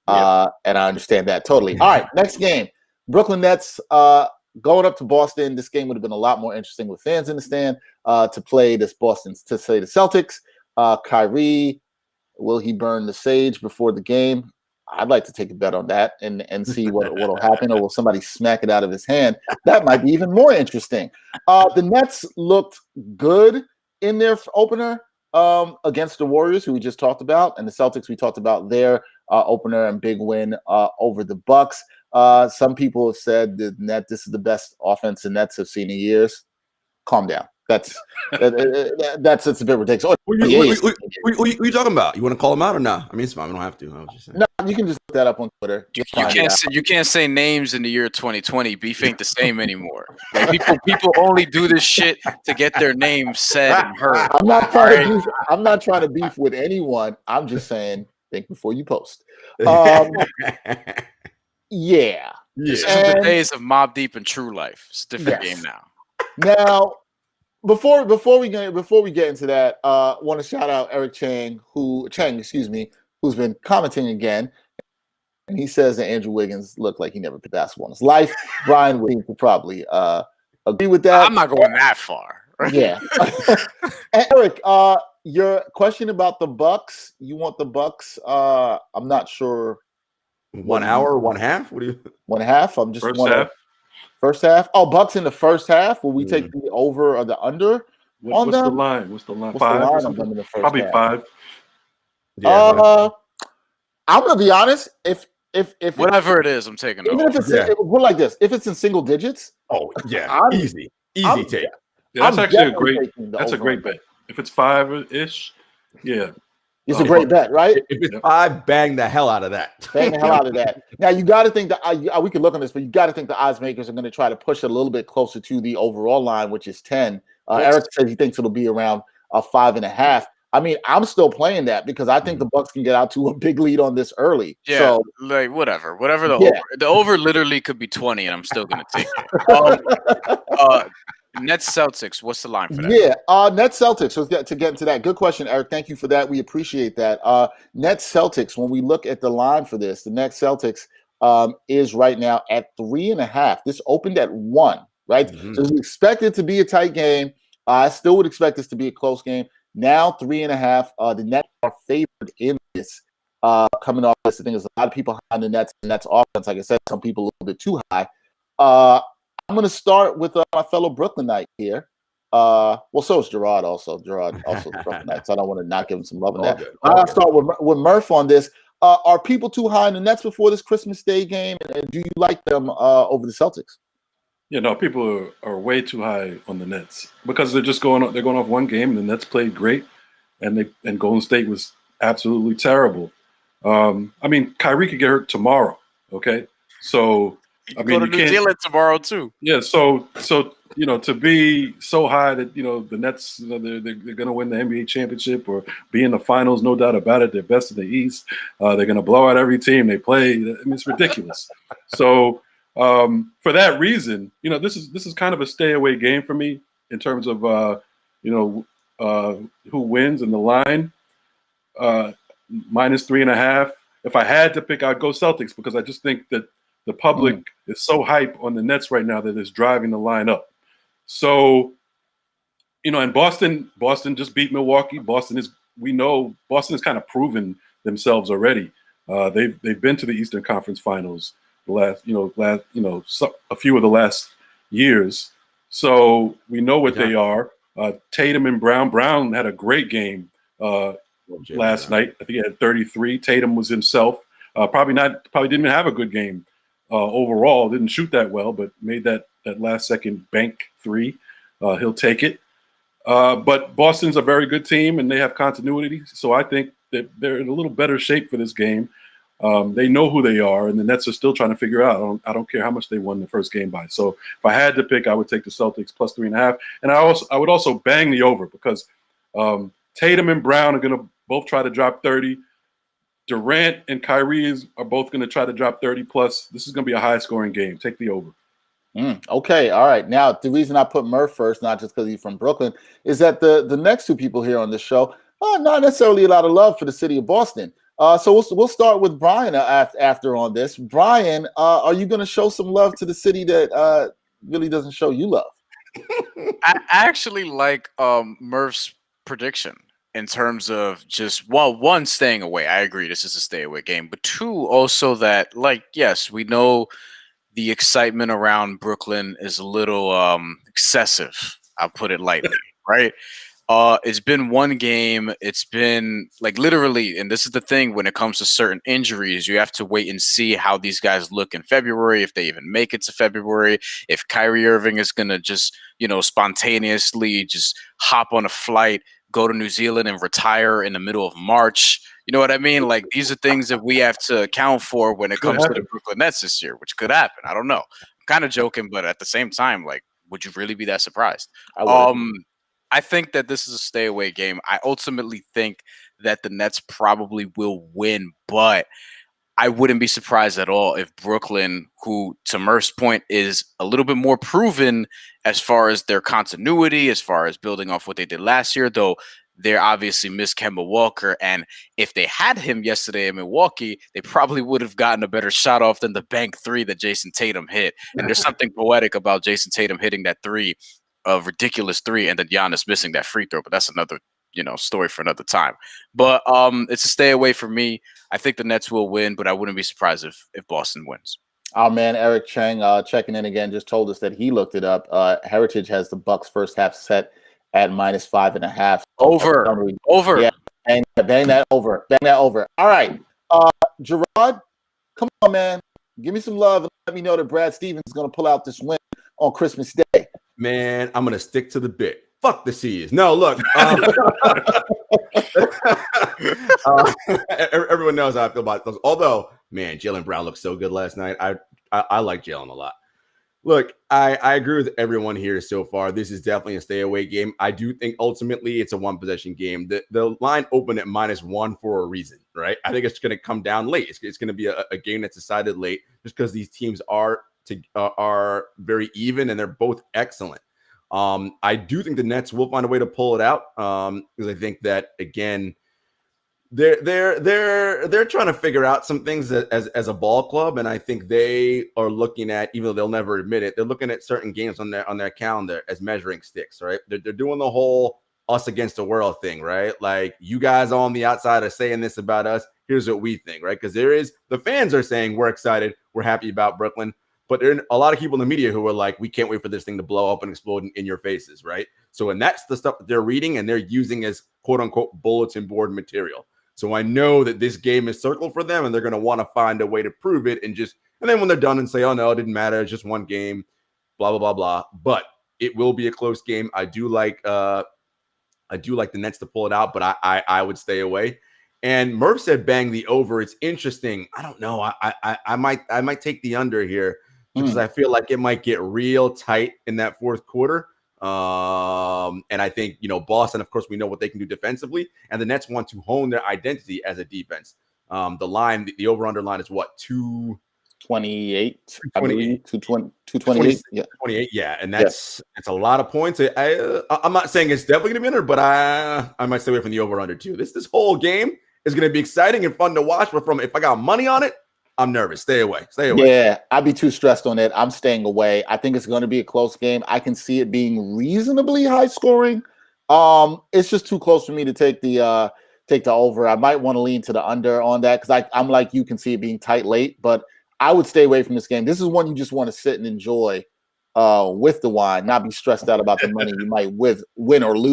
And I understand that totally. All right, next game. Brooklyn Nets going up to Boston. This game would have been a lot more interesting with fans in the stand to play the Celtics. Kyrie, will he burn the sage before the game? I'd like to take a bet on that and see what'll happen, or will somebody smack it out of his hand? That might be even more interesting. The Nets looked good in their opener against the Warriors, who we just talked about, and the Celtics, we talked about their opener and big win over the Bucks. Some people have said that this is the best offense the Nets have seen in years. Calm down. That's a bit ridiculous. What are you talking about? You want to call them out or not? I mean, it's fine. We don't have to. I was just saying. No, you can just look that up on Twitter. You can't say names in the year 2020. Beef ain't the same anymore. Like people only do this shit to get their name said and heard. I'm not trying to beef with anyone. I'm just saying, think before you post. Yeah. This is the days of Mobb Deep and True Life. It's a different game now. Now, before we get into that, want to shout out Eric Chang, who's been commenting again, and he says that Andrew Wiggins looked like he never played basketball in his life. Brian would probably agree with that. I'm not going that far. Yeah. And Eric, your question about the Bucks. You want the Bucks? I'm not sure. 1 hour, 1/2? What do you? 1/2. I'm just first half. First half. Oh, Bucks in the first half. Will we take the over or the under? What's the line? What's the line? What's 5? the line on them in the first Probably half? 5. Yeah, I'm gonna be honest. If whatever it is, I'm taking even over. if it's we're like this. If it's in single digits, easy take. Yeah, that's actually a great bet. If it's 5-ish, yeah. It's a great bet, right? If it's 5, bang the hell out of that. Bang the hell out of that. Now, you got to think that we could look on this, but you got to think the odds makers are going to try to push it a little bit closer to the overall line, which is 10. Eric says he thinks it'll be around 5.5. I mean, I'm still playing that because I think the Bucks can get out to a big lead on this early. Yeah, so, like whatever the over literally could be 20, and I'm still going to take it. Nets Celtics, what's the line for that? Yeah, Nets Celtics. So to get into that, good question, Eric. Thank you for that. We appreciate that. Nets Celtics. When we look at the line for this, the Nets Celtics is right now at 3.5. This opened at 1, right? So it's expected to be a tight game. I still would expect this to be a close game. Now 3.5. The Nets are favored in this. Coming off this, I think there's a lot of people behind the Nets. The Nets offense, like I said, some people a little bit too high. I'm going to start with my fellow Brooklynite here. So is Jarod also. Jarod also is Brooklynite, so I don't want to not give him some love on that. I'll start with Murph on this. Are people too high in the Nets before this Christmas Day game? And do you like them over the Celtics? Yeah, no, people are way too high on the Nets because they're going off one game, and the Nets played great, and Golden State was absolutely terrible. I mean, Kyrie could get hurt tomorrow. Okay, so. I mean, go to New Zealand tomorrow too. Yeah, so to be so high that the Nets they're going to win the NBA championship or be in the finals, no doubt about it. They're best in the East. They're going to blow out every team they play. I mean, it's ridiculous. So for that reason, this is kind of a stay away game for me in terms of who wins in the line. -3.5. If I had to pick, I'd go Celtics because I just think that. The public is so hype on the Nets right now that it's driving the line up. So, and Boston just beat Milwaukee. Boston has kind of proven themselves already. They've been to the Eastern Conference Finals a few of the last years. So we know what they are. Tatum and Brown. Brown had a great game last night. I think he had 33. Tatum was himself. Probably didn't even have a good game. Overall, didn't shoot that well, but made that last second bank 3. He'll take it. But Boston's a very good team, and they have continuity. So I think that they're in a little better shape for this game. They know who they are, and the Nets are still trying to figure out. I don't care how much they won the first game by. So if I had to pick, I would take the Celtics +3.5, and I would also bang the over because Tatum and Brown are going to both try to drop 30. Durant and Kyrie are both going to try to drop 30 plus. This is going to be a high-scoring game. Take the over. Okay, all right. Now, the reason I put Murph first, not just because he's from Brooklyn, is that the next two people here on this show, not necessarily a lot of love for the city of Boston. So we'll start with Bryan after on this. Bryan, are you going to show some love to the city that really doesn't show you love? I actually like Murph's prediction in terms of just one, staying away. I agree this is a stay away game, but two, also that, like, yes, we know the excitement around Brooklyn is a little excessive. I'll put it lightly, right? It's been one game. It's been like literally, and this is the thing when it comes to certain injuries, you have to wait and see how these guys look in February, if they even make it to February, if Kyrie Irving is gonna just, spontaneously just hop on a flight, go to New Zealand and retire in the middle of March. You know what I mean? Like, these are things that we have to account for when it comes to the Brooklyn Nets this year, which could happen. I don't know. I'm kind of joking, but at the same time, like, would you really be that surprised? I think that this is a stay away game. I ultimately think that the Nets probably will win, but I wouldn't be surprised at all if Brooklyn, who to Murph's point is a little bit more proven as far as their continuity, as far as building off what they did last year, though they're obviously miss Kemba Walker. And if they had him yesterday in Milwaukee, they probably would have gotten a better shot off than the bank three that Jason Tatum hit. And there's something poetic about Jason Tatum hitting that three, a ridiculous three, and then Giannis missing that free throw. But that's another, story for another time. But it's a stay away for me. I think the Nets will win, but I wouldn't be surprised if Boston wins. Our man Eric Chang checking in again just told us that he looked it up. Heritage has the Bucks first half set at -5.5. Over. Yeah, bang that over. All right, Jarod, come on, man. Give me some love and let me know that Brad Stevens is going to pull out this win on Christmas Day. Man, I'm gonna stick to the bit. Fuck the C's. No, look. Everyone knows how I feel about those. Although, man, Jaylen Brown looked so good last night. I like Jaylen a lot. Look, I agree with everyone here so far. This is definitely a stay away game. I do think ultimately it's a one possession game. The line opened at -1 for a reason, right? I think it's going to come down late. It's going to be a game that's decided late just because these teams are very even and they're both excellent. I do think the Nets will find a way to pull it out because I think that, again, they're trying to figure out some things as a ball club, and I think they are looking at, even though they'll never admit it, they're looking at certain games on their calendar as measuring sticks, right? They're doing the whole us against the world thing, right? Like, you guys on the outside are saying this about us. Here's what we think, right? Because the fans are saying we're excited, we're happy about Brooklyn. But there are a lot of people in the media who are like, we can't wait for this thing to blow up and explode in your faces, right? So, and that's the stuff that they're reading and they're using as quote unquote bulletin board material. So I know that this game is circled for them and they're going to want to find a way to prove it and then when they're done and say, oh no, it didn't matter, it's just one game, blah, blah, blah, blah. But it will be a close game. I do like the Nets to pull it out, but I would stay away. And Murph said bang the over. It's interesting. I don't know. I might take the under here. Because I feel like it might get real tight in that fourth quarter. And I think, Boston, of course, we know what they can do defensively. And the Nets want to hone their identity as a defense. The over-under line is what, 228? 228? Yeah. 28, yeah. And it's a lot of points. I'm not saying it's definitely going to be under, but I might stay away from the over-under too. This whole game is going to be exciting and fun to watch. But if I got money on it, I'm nervous. Stay away. Yeah, I'd be too stressed on it. I'm staying away. I think it's going to be a close game. I can see it being reasonably high scoring. It's just too close for me to take the over. I might want to lean to the under on that because I'm like you, can see it being tight late. But I would stay away from this game. This is one you just want to sit and enjoy with the wine, not be stressed out about the money you might win or lose.